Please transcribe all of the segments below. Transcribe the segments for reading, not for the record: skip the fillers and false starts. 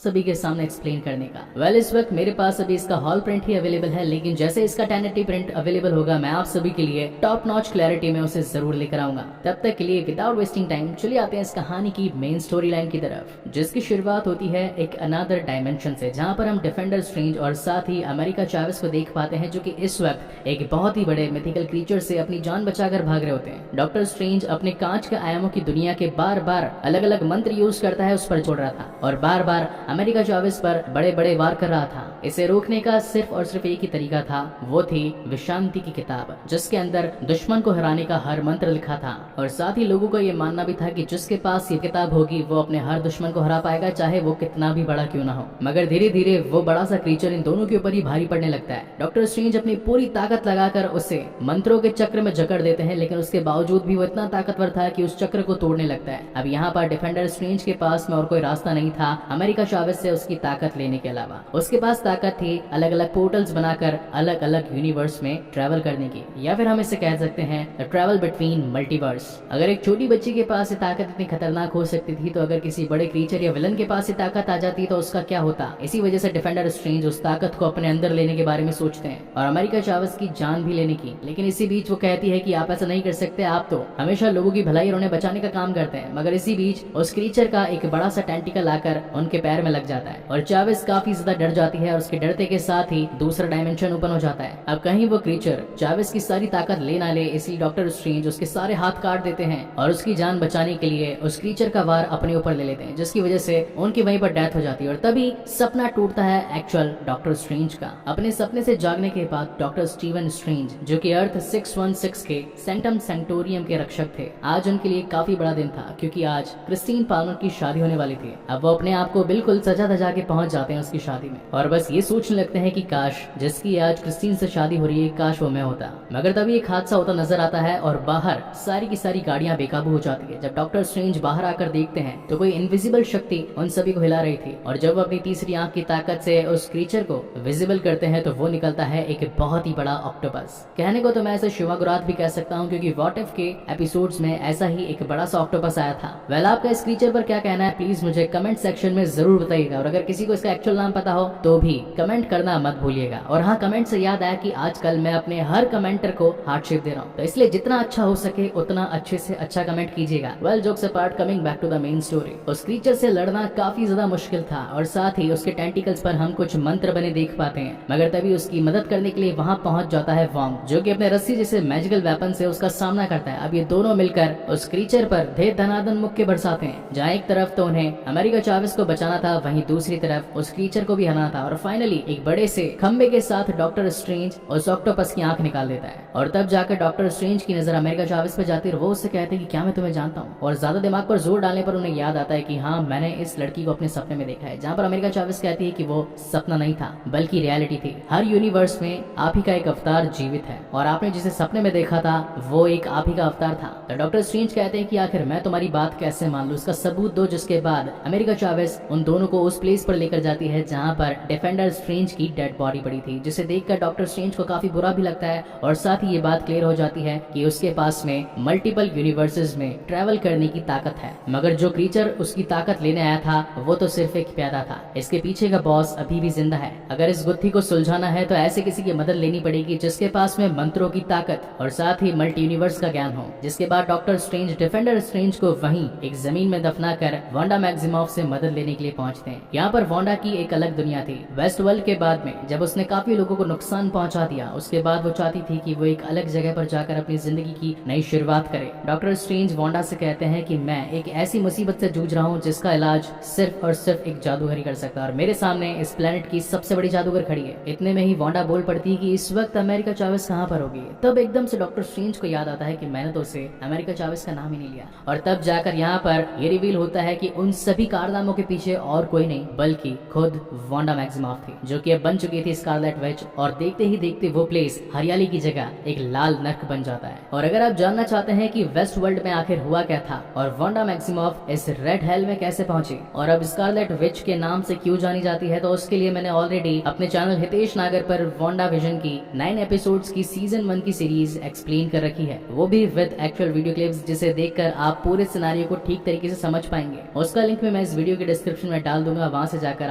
सभी के सामने एक्सप्लेन करने का। वेल इस वक्त मेरे पास अभी इसका हॉल प्रिंट ही अवेलेबल है, लेकिन जैसे इसका 1080 प्रिंट अवेलेबल होगा मैं आप सभी के लिए टॉप नॉच क्लैरिटी में उसे जरूर लेकर आऊंगा। तब तक के लिए विदाउट वेस्टिंग टाइम चलिए आते हैं इस कहानी की मेन स्टोरी लाइन की तरफ, जिसकी शुरुआत होती है एक अनदर डायमेंशन से, जहाँ पर हम डिफेंडर स्ट्रेंज और साथ ही अमेरिका चावेस को देख पाते हैं, जो कि इस वक्त एक बहुत ही बड़े मिथिकल क्रीचर से अपनी जान बचाकर भाग रहे होते हैं। डॉक्टर स्ट्रेंज अपने कांच के आयामों की दुनिया के बार बार अलग अलग मंत्र यूज करता है उस पर छोड़ रहा था और बार बार अमेरिका चावेस पर बड़े बड़े वार कर रहा था। इसे रोकने का सिर्फ और सिर्फ एक ही तरीका था, वो थी विशांति की किताब, जिसके अंदर दुश्मन को हराने का हर मंत्र लिखा था। और साथ ही लोगों को ये मानना भी था कि जिसके पास ये किताब होगी वो अपने हर दुश्मन को हरा पाएगा, चाहे वो कितना भी बड़ा क्यों ना हो। मगर धीरे धीरे वो बड़ा सा क्रीचर इन दोनों के ऊपर ही भारी पड़ने लगता है। डॉक्टर स्ट्रेंज अपनी पूरी ताकत लगाकर उसे मंत्रों के चक्र में जकड़ देते हैं, लेकिन उसके बावजूद भी वो इतना ताकतवर था कि उस चक्र को तोड़ने लगता है। अब यहाँ पर डिफेंडर स्ट्रेंज के पास में और कोई रास्ता नहीं था अमेरिका चावेस से उसकी ताकत लेने के अलावा। उसके पास ताकत थी अलग अलग पोर्टल्स बनाकर अलग अलग यूनिवर्स में ट्रैवल करने की, या फिर हम इसे कह सकते हैं ट्रैवल बिटवीन मल्टीवर्स। अगर एक छोटी बच्ची के पास ये ताकत इतनी खतरनाक हो सकती थी, तो अगर किसी बड़े क्रीचर या विलन के पास ये ताकत आ जाती तो उसका क्या होता। इसी वजह से डिफेंडर स्ट्रेंज उस ताकत को अपने अंदर लेने के बारे में सोचते हैं और अमेरिका चावेस की जान भी लेने की। लेकिन इसी बीच वो कहती है कि आप ऐसा नहीं कर सकते, आप तो हमेशा लोगों की भलाई और उन्हें बचाने का काम करते हैं। मगर इसी बीच उस क्रीचर का एक बड़ा सा टेंटिकल आकर उनके पैर में लग जाता है और चावेस काफी ज्यादा डर जाती है और उसके डरते के साथ ही दूसरा डायमेंशन ओपन हो जाता है। अब कहीं वो क्रीचर चावेस की सारी ताकत ले ना ले, इसलिए डॉक्टर स्ट्रेंज उसके सारे हाथ काट देते हैं और उसकी जान बचाने के लिए उस क्रीचर का वार अपने ऊपर ले लेते हैं, जिसकी वजह से उनकी वहीं पर डेथ हो जाती है। और तभी सपना टूटता है एक्चुअल डॉक्टर स्ट्रेंज का। अपने सपने से जागने के बाद डॉक्टर स्टीवन स्ट्रेंज, जो कि अर्थ 616 के सेंटम सेंटोरियम के रक्षक थे, आज उनके लिए काफी बड़ा दिन था, क्योंकि आज क्रिस्टीन पाल्मर की शादी होने वाली थी। अब वो अपने आप को बिल्कुल सजा धजा के पहुंच जाते हैं उसकी शादी में और बस ये सोचने लगते हैं कि काश जिसकी आज क्रिस्टीन से शादी हो रही है, काश वो मैं होता। मगर तभी एक हादसा होता नजर आता है और बाहर सारी की सारी गाड़ियां बेकाबू हो जाती है। जब डॉक्टर स्ट्रेंज बाहर आकर देखते हैं तो कोई इनविजिबल शक्ति उन सभी को हिला रही थी और जब वो अपनी तीसरी आंख की ताकत से उस क्रीचर को विजिबल करते हैं तो वो निकलता है एक बहुत ही बड़ा ऑक्टोपस। कहने को तो मैं ऐसे शिवागुरात भी कह सकता हूँ, क्योंकि व्हाट इफ के एपिसोड्स में ऐसा ही एक बड़ा सा ऑक्टोपस आया था। वेल आपका इस क्रीचर पर क्या कहना है, प्लीज मुझे कमेंट सेक्शन में जरूर बताइएगा और अगर किसी को इसका एक्चुअल नाम पता हो तो भी कमेंट करना मत भूलिएगा। और हाँ, कमेंट से याद आया कि आजकल मैं अपने हर कमेंटर को हार्ट शेप दे रहा हूँ, तो इसलिए जितना अच्छा हो सके उतना अच्छे से अच्छा कमेंट कीजिएगा। Well jokes apart, coming back to the main story, उस क्रीचर से लड़ना काफी ज्यादा मुश्किल था और साथ ही उसके टेंटिकल्स पर हम कुछ मंत्र बने देख पाते हैं। मगर तभी उसकी मदद करने के लिए वहाँ पहुंच जाता है वोंग, जो कि अपने रस्सी जैसे मैजिकल वेपन से उसका सामना करता है। अब ये दोनों मिलकर उस क्रीचर पर धे धनाधन मुक्के बरसाते हैं, जहाँ एक तरफ तो उन्हें अमेरिका चावेस को बचाना था, वहीं दूसरी तरफ उस क्रीचर को भी हराना था। और फाइनली एक बड़े से खंबे के साथ डॉक्टर स्ट्रेंज उस ऑक्टोपस की आंख निकाल देता है और तब जाकर डॉक्टर स्ट्रेंज की नजर अमेरिका चावेस पर जाती है और वो उससे कहते हैं कि क्या मैं तुम्हें जानता हूँ। और ज्यादा दिमाग पर जोर डालने पर उन्हें याद आता है कि हाँ, मैंने इस लड़की को अपने सपने में देखा है, जहाँ पर अमेरिका चावेस कहती है कि वो सपना नहीं था बल्कि रियलिटी थी। हर यूनिवर्स में आप ही का एक अवतार जीवित है और आपने जिसे सपने में देखा था वो एक आप ही का अवतार था। तो डॉक्टर स्ट्रेंज कहते हैं कि आखिर मैं तुम्हारी बात कैसे मान लूं, उसका सबूत दो। जिसके बाद अमेरिका चावेस उन दोनों को उस प्लेस पर लेकर जाती है जहां पर डिफेंडर स्ट्रेंज की डेड बॉडी पड़ी थी, जिसे देखकर डॉक्टर स्ट्रेंज को काफी बुरा भी लगता है और साथ ही ये बात क्लियर हो जाती है कि उसके पास में मल्टीपल यूनिवर्सेस में ट्रैवल करने की ताकत है। मगर जो क्रीचर उसकी ताकत लेने आया था वो तो सिर्फ एक प्यादा था, इसके पीछे का बॉस अभी भी जिंदा है। अगर इस गुत्थी को सुलझाना है तो ऐसे किसी की मदद लेनी पड़ेगी जिसके पास में मंत्रों की ताकत और साथ ही मल्टी यूनिवर्स का ज्ञान हो। जिसके बाद डॉक्टर स्ट्रेंज डिफेंडर स्ट्रेंज को वहीं एक जमीन में दफनाकर वांडा मैक्सिमॉफ से मदद लेने के लिए पहुंचते हैं। यहाँ पर वांडा की एक अलग दुनिया थी। वेस्ट वर्ल्ड के बाद में जब उसने काफी लोगों को नुकसान पहुंचा दिया, उसके बाद वो चाहती थी कि वो एक अलग जगह पर जाकर अपनी जिंदगी की नई शुरुआत करे। डॉक्टर स्ट्रेंज वांडा से कहते हैं कि मैं एक ऐसी मुसीबत से जूझ रहा हूँ जिसका इलाज सिर्फ और सिर्फ एक जादूगर ही कर सकता है और मेरे सामने इस प्लेनेट की सबसे बड़ी जादूगर खड़ी है। इतने में ही वांडा बोल पड़ती है कि इस वक्त अमेरिका चावेस कहाँ पर होगी। तब एकदम से डॉक्टर स्ट्रेंज को याद आता है कि मैंने तो उसे अमेरिका चावेस का नाम ही नहीं लिया और तब जाकर यहाँ पर ये रिवील होता है कि उन सभी कारनामों के पीछे और कोई नहीं बल्कि खुद वांडा मैक्सिमॉफ थी, जो कि अब बन चुकी थी स्कारलेट विच। और देखते ही देखते वो प्लेस हरियाली की जगह एक लाल नर्क बन जाता है। और अगर आप जानना चाहते हैं कि वेस्ट वर्ल्ड में आखिर हुआ क्या था और वांडा मैक्सिमॉफ इस रेड हेल में कैसे पहुंची और अब स्कारलेट विच के नाम से क्यों जानी जाती है, तो उसके लिए मैंने ऑलरेडी अपने चैनल हितेश नागर पर वांडा विजन की 9 एपिसोड्स की सीजन 1 की सीरीज एक्सप्लेन कर रखी है, वो भी विद एक्चुअल वीडियो क्लिप्स, जिसे देखकर आप पूरे सिनेरियो को ठीक तरीके से समझ पाएंगे। उसका लिंक मैं इस वीडियो के डिस्क्रिप्शन में डाल डाल दूंगा, वहाँ से जाकर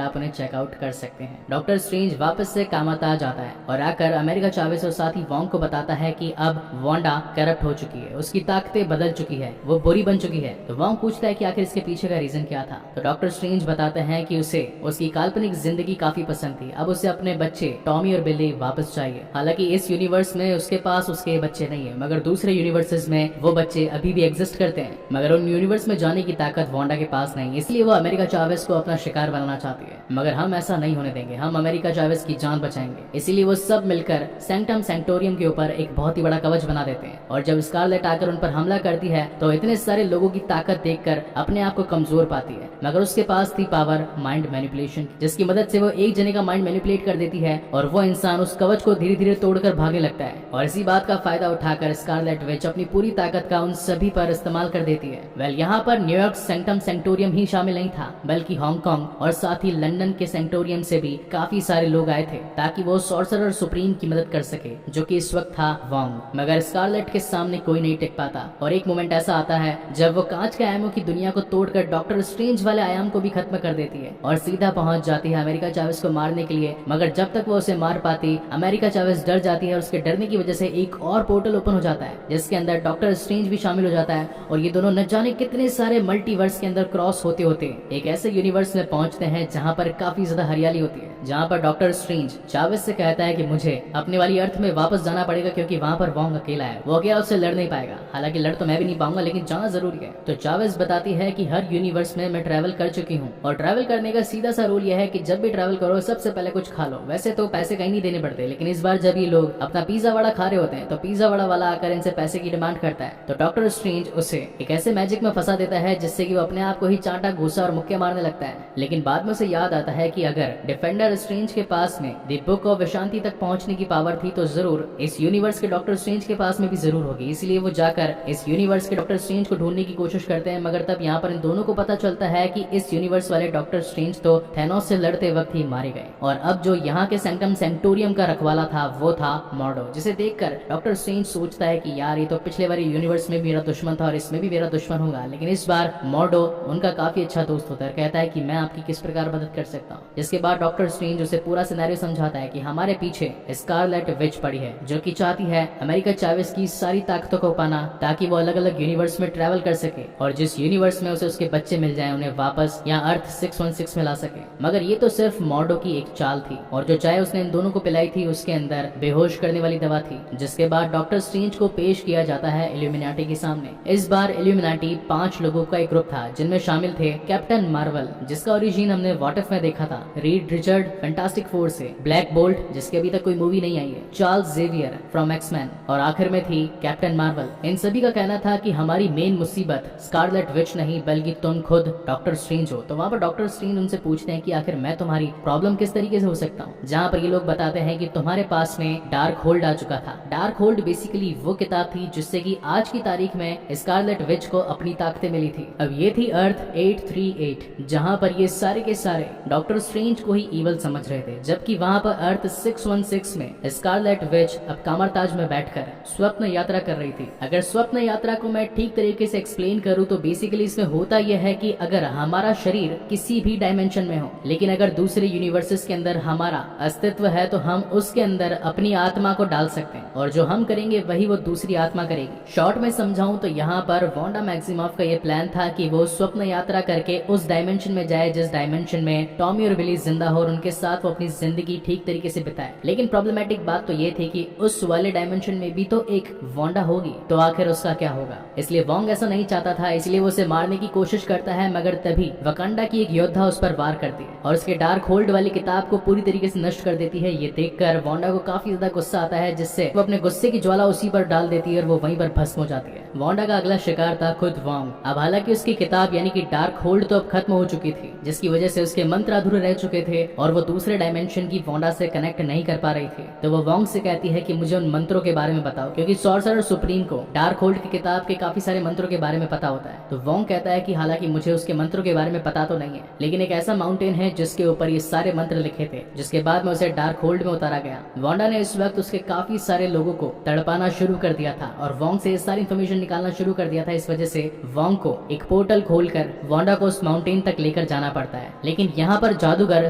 आप उन्हें चेकआउट कर सकते हैं। डॉक्टर स्ट्रेंज वापस से कामाताज आता है और आकर अमेरिका चावेस और साथ ही वोंग को बताता है कि अब वांडा करप्ट हो चुकी है, उसकी ताकतें बदल चुकी है, वो बुरी बन चुकी है। तो वोंग पूछता है कि आखिर इसके पीछे का रीजन क्या था। तो डॉक्टर स्ट्रेंज बताते हैं कि उसे उसकी काल्पनिक जिंदगी काफी पसंद थी, अब उसे अपने बच्चे टॉमी और बिल्ली वापस चाहिए। हालांकि इस यूनिवर्स में उसके पास उसके बच्चे नहीं है, मगर दूसरे यूनिवर्सेस में वो बच्चे अभी भी एग्जिस्ट करते हैं, मगर उन यूनिवर्स में जाने की ताकत वांडा के पास नहीं, इसलिए वो अमेरिका चावेस को अपना शिकार बनाना चाहती है। मगर हम ऐसा नहीं होने देंगे, हम अमेरिका चावेस की जान बचाएंगे। इसीलिए वो सब मिलकर सैंक्टम सैंक्टोरियम के ऊपर एक बहुत ही बड़ा कवच बना देते हैं और जब स्कारलेट आकर उन पर हमला करती है तो इतने सारे लोगों की ताकत देखकर अपने आप को कमजोर पाती है। मगर उसके पास थी पावर माइंड मैनिपुलेशन, जिसकी मदद से वो एक जने का माइंड मैनिपुलेट कर देती है और वो इंसान उस कवच को धीरे धीरे तोड़कर भागने लगता है। और इसी बात का फायदा उठाकर स्कारलेट विच अपनी पूरी ताकत का उन सभी पर इस्तेमाल कर देती है। वेल, यहाँ पर न्यूयॉर्क सैंक्टम सैंक्टोरियम ही शामिल नहीं था, बल्कि हांगकांग और साथ ही लंदन के सैंक्टोरियम से भी काफी सारे लोग आए थे ताकि वो सॉर्सरर सुप्रीम की मदद कर सके, जो कि इस वक्त था वोंग। मगर स्कारलेट के सामने कोई नहीं टिक पाता और एक मोमेंट ऐसा आता है जब वो कांच के आयामों की दुनिया को तोड़कर डॉक्टर स्ट्रेंज वाले आयाम को भी खत्म कर देती है और सीधा पहुंच जाती है अमेरिका चावेस को मारने के लिए। मगर जब तक वो उसे मार पाती, अमेरिका चावेस डर जाती है और उसके डरने की वजह से एक और पोर्टल ओपन हो जाता है जिसके अंदर डॉक्टर स्ट्रेंज भी शामिल हो जाता है और ये दोनों न जाने कितने सारे मल्टीवर्स के अंदर क्रॉस होते होते एक ऐसे यूनिवर्स में पहुंचते हैं जहां पर काफी ज्यादा हरियाली होती है, जहां पर डॉक्टर स्ट्रेंज चावेस से कहता है कि मुझे अपने वाली अर्थ में वापस जाना पड़ेगा क्योंकि वहां पर वोंग अकेला है, वो अकेला उससे लड़ नहीं पाएगा। हालांकि लड़ तो मैं भी नहीं पाऊंगा, लेकिन जाना जरूरी है। तो चावेस बताती है कि हर यूनिवर्स में मैं ट्रैवल कर चुकी हूँ और ट्रैवल करने का सीधा सा रूल यह है कि जब भी ट्रैवल करो सबसे पहले कुछ खा लो। वैसे तो पैसे कहीं नहीं देने पड़ते, लेकिन इस बार जब ये लोग अपना पिज्जा वड़ा खा रहे होते हैं तो पिज्जा वड़ा वाला आकर इनसे पैसे की डिमांड करता है। तो डॉक्टर स्ट्रेंज उसे एक ऐसे मैजिक में फंसा देता है जिससे कि वो अपने आप को ही चांटा घूसा और मुक्के मारने लगता है। लेकिन बाद में उसे याद आता है कि अगर डिफेंडर स्ट्रेंज के पास में द बुक ऑफ विशांति तक पहुंचने की पावर थी तो जरूर इस यूनिवर्स के डॉक्टर स्ट्रेंज के पास में भी जरूर होगी। इसलिए वो जाकर इस यूनिवर्स के डॉक्टर स्ट्रेंज को ढूंढने की कोशिश करते हैं। मगर तब यहाँ पर इन दोनों को पता चलता है कि इस यूनिवर्स वाले डॉक्टर स्ट्रेंज तो थैनोस से लड़ते वक्त ही मारे गए और अब जो यहाँ के सैंक्टम सैंक्टोरियम का रखवाला था वो था मॉर्डो, जिसे देखकर डॉक्टर स्ट्रेंज सोचता है कि यार ये तो पिछले वाले यूनिवर्स में मेरा दुश्मन था और इसमें भी मेरा दुश्मन होगा, लेकिन इस बार मॉर्डो उनका काफी अच्छा दोस्त होता है। कहता है कि मैं आपकी किस प्रकार मदद कर सकता हूँ। जिसके बाद डॉक्टर स्ट्रेंज उसे पूरा सिनेरियो समझाता है कि हमारे पीछे स्कारलेट विच पड़ी है जो कि चाहती है अमेरिका चावेस की सारी ताकतों को पाना ताकि वो अलग अलग यूनिवर्स में ट्रैवल कर सके और जिस यूनिवर्स में उसे उसके बच्चे मिल जाएं उन्हें वापस यहाँ अर्थ 616 में ला सके। मगर ये तो सिर्फ मॉर्डो की एक चाल थी और जो चाय उसने इन दोनों को पिलाई थी उसके अंदर बेहोश करने वाली दवा थी। जिसके बाद डॉक्टर स्ट्रेंज को पेश किया जाता है इल्यूमिनाटी के सामने। इस बार इल्यूमिनाटी 5 लोगों का एक ग्रुप था जिनमें शामिल थे कैप्टन मार्वल, जिसका ओरिजिन हमने व्हाट इफ में देखा था, रीड रिचर्ड फैंटास्टिक फोर से, ब्लैक बोल्ट जिसकी अभी तक कोई मूवी नहीं आई है, चार्ल्स जेवियर फ्रॉम एक्समैन और आखिर में थी कैप्टन मार्वल। इन सभी का कहना था कि हमारी मेन मुसीबत स्कारलेट विच नहीं बल्कि तुम खुद डॉक्टर स्ट्रेंज हो। तो वहाँ पर डॉक्टर स्ट्रेंज उनसे पूछते हैं कि आखिर मैं तुम्हारी प्रॉब्लम किस तरीके से हो सकता हूँ। जहाँ पर ये लोग बताते हैं कि तुम्हारे पास में डार्क होल्ड आ चुका था। डार्क होल्ड बेसिकली वो किताब थी जिससे कि आज की तारीख में स्कारलेट विच को अपनी ताकतें मिली थी। अब ये थी अर्थ 838 जहाँ पर ये सारे के सारे डॉक्टर स्ट्रेंज को ही ईवल समझ रहे थे, जबकि वहाँ पर अर्थ 616 में स्कारलेट विच अब कामरताज में बैठकर स्वप्न यात्रा कर रही थी। अगर स्वप्न यात्रा को मैं ठीक तरीके से एक्सप्लेन करूँ तो बेसिकली इसमें होता यह है कि अगर हमारा शरीर किसी भी डायमेंशन में हो लेकिन अगर दूसरे यूनिवर्सेस के अंदर हमारा अस्तित्व है तो हम उसके अंदर अपनी आत्मा को डाल सकते हैं और जो हम करेंगे वही वो दूसरी आत्मा करेगी। शॉर्ट में समझाऊं तो यहाँ पर वांडा मैक्सिमॉफ का ये प्लान था कि वो स्वप्न यात्रा करके उस डायमेंशन में जाए जिस डायमेंशन में टॉमी और बिली जिंदा हो और उनके साथ वो अपनी जिंदगी ठीक तरीके से बिताए। लेकिन प्रॉब्लमेटिक बात तो ये थी कि उस वाले डायमेंशन में भी तो एक वांडा होगी, तो आखिर उसका क्या होगा। इसलिए वोंग ऐसा नहीं चाहता था, इसलिए वो उसे मारने की कोशिश करता है। मगर तभी वकांडा की एक योद्धा उस पर वार करती है और उसके डार्क होल्ड वाली किताब को पूरी तरीके से नष्ट कर देती है। ये देखकर वांडा को काफी ज्यादा गुस्सा आता है, जिससे वो अपने गुस्से की ज्वाला उसी पर डाल देती है और वो वहीं पर भस्म हो जाती है। वांडा का अगला शिकार था खुद वोंग। अब हालांकि उसकी किताब यानी कि डार्क होल्ड तो अब खत्म हो चुकी थी, जिसकी वजह से उसके मंत्र अधूरे रह चुके थे और वो दूसरे डायमेंशन की वांडा से कनेक्ट नहीं कर पा रही थी। तो वो वोंग से कहती है कि मुझे उन मंत्रों के बारे में बताओ, क्योंकि सॉर्सरर सुप्रीम को डार्क होल्ड की किताब के काफी सारे मंत्रों के बारे में पता होता है। तो वोंग कहता है कि हालांकि मुझे उसके मंत्रों के बारे में पता तो नहीं है, लेकिन एक ऐसा माउंटेन है जिसके ऊपर ये सारे मंत्र लिखे थे, जिसके बाद में उसे डार्क होल्ड में उतारा गया। वांडा ने इस वक्त उसके काफी सारे लोगों को तड़पाना शुरू कर दिया था और वोंग से ये सारी इन्फॉर्मेशन निकालना शुरू कर दिया था। इस वजह से वोंग को एक पोर्टल खोलकर वांडा को उस माउंटेन तक लेकर लेकर जाना पड़ता है। लेकिन यहाँ पर जादूगर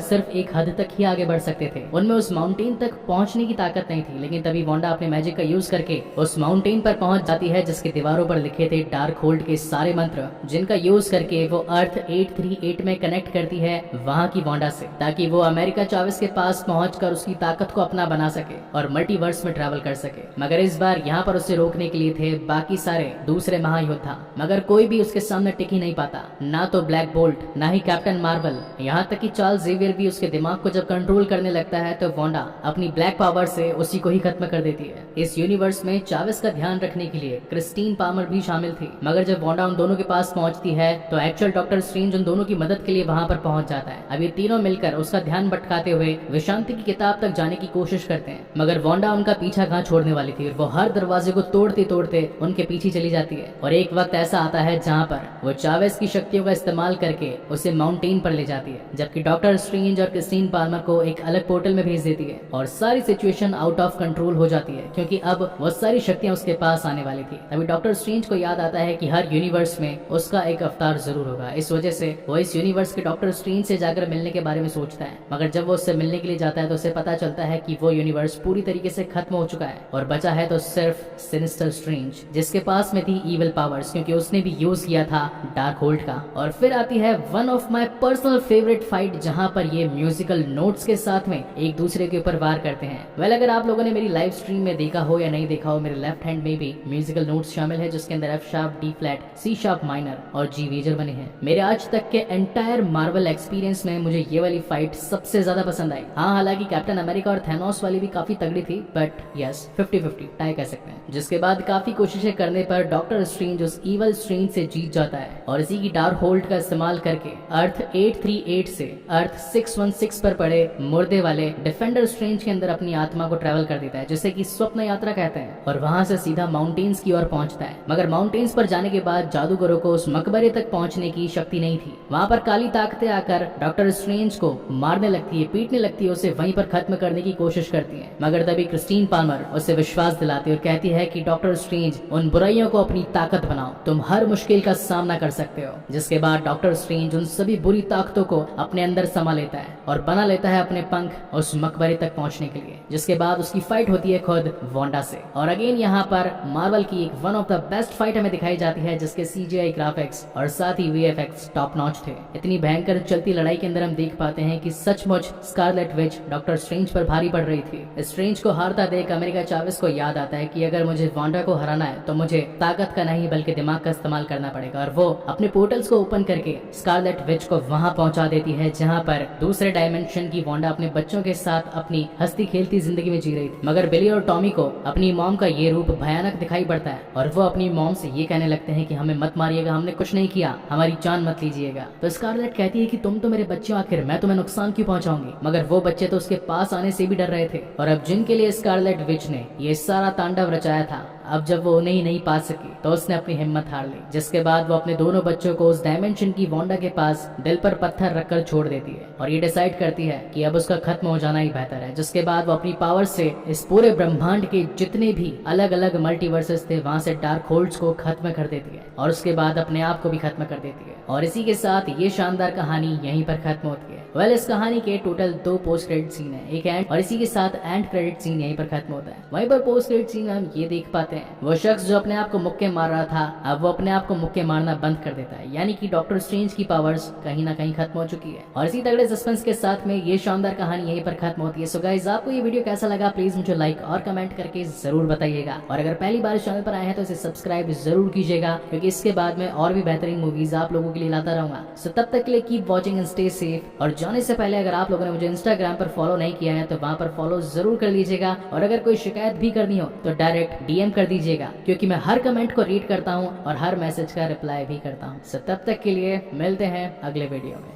सिर्फ एक हद तक ही आगे बढ़ सकते थे, उनमें उस माउंटेन तक पहुंचने की ताकत नहीं थी। लेकिन तभी वांडा अपने मैजिक का यूज करके उस माउंटेन पर पहुंच जाती है जिसके दीवारों पर लिखे थे डार्क होल्ड के सारे मंत्र, जिनका यूज करके वो अर्थ 838 में कनेक्ट करती है वहाँ की वांडा से, ताकि वो अमेरिका चावेस के पास पहुंचकर उसकी ताकत को अपना बना सके और मल्टीवर्स में ट्रैवल कर सके। मगर इस बार यहाँ पर उसे रोकने के लिए थे बाकी सारे दूसरे महायोद्धा, मगर कोई भी उसके सामने टिक ही नहीं पाता, ना तो ब्लैक बोल्ट, ना ही कैप्टन मार्वल, यहाँ तक कि चार्ल्स जेवियर भी उसके दिमाग को जब कंट्रोल करने लगता है तो वांडा अपनी ब्लैक पावर से उसी को ही खत्म कर देती है। इस यूनिवर्स में चावेस का ध्यान रखने के लिए क्रिस्टीन पामर भी शामिल थी, मगर जब वांडा उन दोनों के पास पहुंचती है तो एक्चुअल डॉक्टर स्ट्रेंज उन दोनों की मदद के लिए वहां पर पहुंच जाता है। अब ये तीनों मिलकर उसका ध्यान भटकाते हुए विशांति की किताब तक जाने की कोशिश करते हैं, मगर वांडा उनका पीछा कहाँ छोड़ने वाली थी। वो हर दरवाजे को तोड़ते तोड़ते उनके पीछे चली जाती है और एक वक्त ऐसा आता है जहाँ पर वो चावेस की शक्तियों का इस्तेमाल करके उसे माउंटेन पर ले जाती है, जबकि डॉक्टर स्ट्रेंज और क्रिस्टीन पाल्मर को एक अलग पोर्टल में भेज देती है और सारी सिचुएशन आउट ऑफ कंट्रोल हो जाती है, क्योंकि अब वो सारी शक्तियां उसके पास आने वाली थी। तभी डॉक्टर स्ट्रेंज को याद आता है कि हर यूनिवर्स में उसका एक अवतार जरूर होगा। इस वजह से वो इस यूनिवर्स के डॉक्टर स्ट्रेंज से जाकर मिलने के बारे में सोचता है, मगर जब वो उससे मिलने के लिए जाता है तो उसे पता चलता है कि वो यूनिवर्स पूरी तरीके से खत्म हो चुका है और बचा है तो सिर्फ सिनिस्टर स्ट्रेंज, जिसके पास में थी इविल पावर्स, क्योंकि उसने भी यूज किया था डार्क होल्ड का। और फिर आती है one of my personal favourite fight, जहां पर ये म्यूजिकल नोट्स के साथ में एक दूसरे के ऊपर वार करते हैं। वेल, अगर आप लोगों ने मेरी लाइव स्ट्रीम में देखा हो या नहीं देखा हो, मेरे लेफ्ट हैंड में भी म्यूजिकल नोट्स शामिल है, जिसके अंदर F sharp, D flat, C sharp minor और जी मेजर बने हैं। मेरे आज तक के एंटायर मार्वल एक्सपीरियंस में मुझे ये वाली फाइट सबसे ज्यादा पसंद आई। हाँ, हालांकि कैप्टन अमेरिका और थैनोस वाली भी काफी तगड़ी थी, बट यस 50-50 टाई कह सकते हैं। जिसके बाद काफी कोशिशें करने पर डॉक्टर स्ट्रेंज उस इवल स्ट्रेंज से जीत जाता है और इसी की डार्क होल्ड का इस्तेमाल करके अर्थ 838 से अर्थ 616 पर पड़े मुर्दे वाले डिफेंडर स्ट्रेंज के अंदर अपनी आत्मा को ट्रैवल कर देता है, जिसे कि स्वप्न यात्रा कहते हैं, और वहां से सीधा माउंटेन्स की ओर पहुंचता है। मगर माउंटेन्स पर जाने के बाद जादूगरों को उस मकबरे तक पहुंचने की शक्ति नहीं थी। वहां पर काली ताकतें आकर डॉक्टर स्ट्रेंज को मारने लगती है, पीटने लगती है, उसे वहीं पर खत्म करने की कोशिश करती है। मगर तभी क्रिस्टीन पाल्मर उसे विश्वास दिलाती है और कहती है कि डॉक्टर स्ट्रेंज, उन बुराइयों को अपनी ताकत बनाओ, तुम हर मुश्किल का सामना कर सकते हो। जिसके बाद डॉक्टर स्ट्रेंज उन सभी बुरी ताकतों को अपने अंदर समा लेता है और बना लेता है अपने पंख उस मकबरे तक पहुंचने के लिए। जिसके बाद उसकी फाइट होती है खुद वांडा से। और अगेन यहाँ पर मार्वल की एक one of the best fight हमें दिखाई जाती है, जिसके सीजीआई ग्राफिक्स और साथ ही वीएफएक्स टॉप नॉच थे। इतनी भयंकर चलती लड़ाई के अंदर हम देख पाते हैं कि सचमुच स्कारलेट विच डॉक्टर स्ट्रेंज पर भारी पड़ रही थी। स्ट्रेंज को हारता देख अमेरिका चावेस को याद आता है कि अगर मुझे वांडा को हराना है तो मुझे ताकत का नहीं बल्कि दिमाग का इस्तेमाल करना पड़ेगा, और वो अपने पोर्टल्स को ओपन करके स्कारलेट विच को वहां पहुंचा देती है जहां पर दूसरे डायमेंशन की वांडा अपने बच्चों के साथ अपनी हंसती खेलती जिंदगी में जी रही थी। मगर बिली और टॉमी को अपनी मॉम का ये रूप भयानक दिखाई पड़ता है और वो अपनी मॉम से ये कहने लगते हैं कि हमें मत मारिएगा, हमने कुछ नहीं किया, हमारी जान मत लीजिएगा। तो स्कारलेट कहती है कि तुम तो मेरे बच्चे हो, आखिर मैं तुम्हें नुकसान क्यों पहुंचाऊंगी। मगर वो बच्चे तो उसके पास आने से भी डर रहे थे, और अब जिनके लिए स्कारलेट विच ने ये सारा तांडव रचाया था, अब जब वो उन्हें ही नहीं पा सकी तो उसने अपनी हिम्मत हार ली। जिसके बाद वो अपने दोनों बच्चों को उस डायमेंशन की वांडा के पास दिल पर पत्थर रखकर छोड़ देती है और ये डिसाइड करती है कि अब उसका खत्म हो जाना ही बेहतर है। जिसके बाद वो अपनी पावर से इस पूरे ब्रह्मांड के जितने भी अलग अलग मल्टीवर्सेस थे वहां से डार्क होल्ड्स को खत्म कर देती है और उसके बाद अपने आप को भी खत्म कर देती है। और इसी के साथ ये शानदार कहानी यहीं पर खत्म होती है। वेल, इस कहानी के टोटल 2 पोस्ट क्रेडिट सीन है, एक एंड और इसी के साथ एंड क्रेडिट सीन यहीं पर खत्म होता है। वहीं पर पोस्ट क्रेडिट सीन हम ये देख पाते हैं, वो शख्स जो अपने आप को मुक्के मार रहा था अब वो अपने आप को मुक्के मारना बंद कर देता है, यानी कि डॉक्टर स्ट्रेंज की पावर्स कहीं ना कहीं खत्म हो चुकी है। और इसी तगड़े सस्पेंस के साथ में ये शानदार कहानी यहीं पर खत्म होती है। सो गाइस, आपको ये वीडियो कैसा लगा प्लीज मुझे लाइक और कमेंट करके जरूर बताइएगा, और अगर पहली बार इस चैनल पर आए हैं तो इसे सब्सक्राइब जरूर कीजिएगा, क्योंकि इसके बाद में और भी बेहतरीन मूवीज आप लोगों के लिए लाता रहूंगा। सो तब तक के लिए keep watching and stay safe. और जाने से पहले अगर आप लोगों ने मुझे इंस्टाग्राम पर फॉलो नहीं किया है तो वहां पर फॉलो जरूर कर लीजिएगा, और अगर कोई शिकायत भी करनी हो तो डायरेक्ट डीएम कर दीजिएगा, क्योंकि मैं हर कमेंट को रीड करता हूं और हर मैसेज का रिप्लाई भी करता हूं। सो तब तक के लिए मिलते हैं अगले वीडियो में।